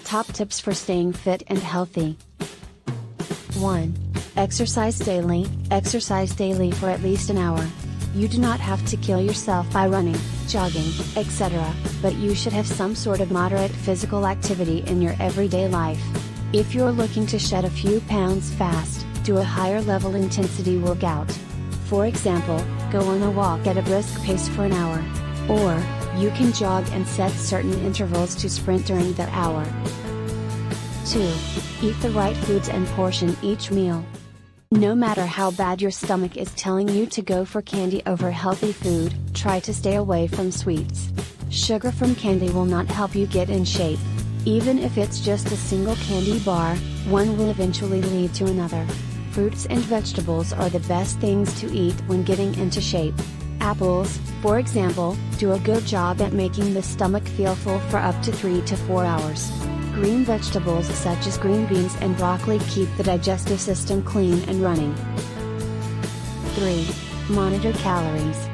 Top tips for staying fit and healthy. 1. Exercise daily. Exercise daily for at least an hour. You do not have to kill yourself by running, jogging, etc., but you should have some sort of moderate physical activity in your everyday life. If you're looking to shed a few pounds fast, do a higher level intensity workout. For example, go on a walk at a brisk pace for an hour. Or, you can jog and set certain intervals to sprint during that hour. 2. Eat the right foods and portion each meal. No matter how bad your stomach is telling you to go for candy over healthy food, try to stay away from sweets. Sugar from candy will not help you get in shape. Even if it's just a single candy bar, one will eventually lead to another. Fruits and vegetables are the best things to eat when getting into shape. Apples, for example, do a good job at making the stomach feel full for up to 3 to 4 hours. Green vegetables such as green beans and broccoli keep the digestive system clean and running. 3. Monitor calories.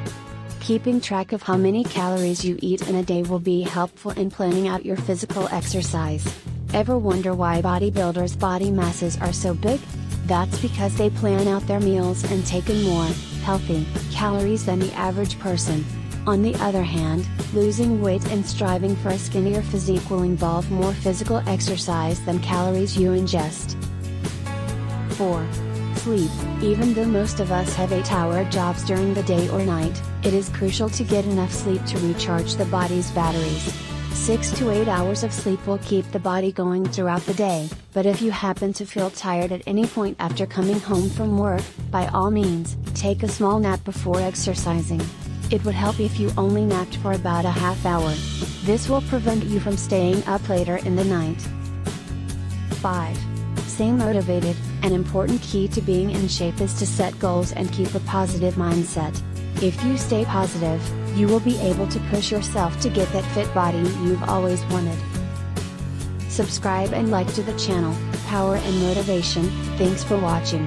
Keeping track of how many calories you eat in a day will be helpful in planning out your physical exercise. Ever wonder why bodybuilders' body masses are so big? That's because they plan out their meals and take in more healthy calories than the average person. On the other hand, losing weight and striving for a skinnier physique will involve more physical exercise than calories you ingest. 4. Sleep. Even though most of us have 8-hour jobs during the day or night, it is crucial to get enough sleep to recharge the body's batteries. 6 to 8 hours of sleep will keep the body going throughout the day, but if you happen to feel tired at any point after coming home from work, by all means, take a small nap before exercising. It would help if you only napped for about a half hour. This will prevent you from staying up later in the night. 5. Stay motivated. An important key to being in shape is to set goals and keep a positive mindset. If you stay positive, you will be able to push yourself to get that fit body you've always wanted. Subscribe and like to the channel, Power and Motivation. Thanks for watching.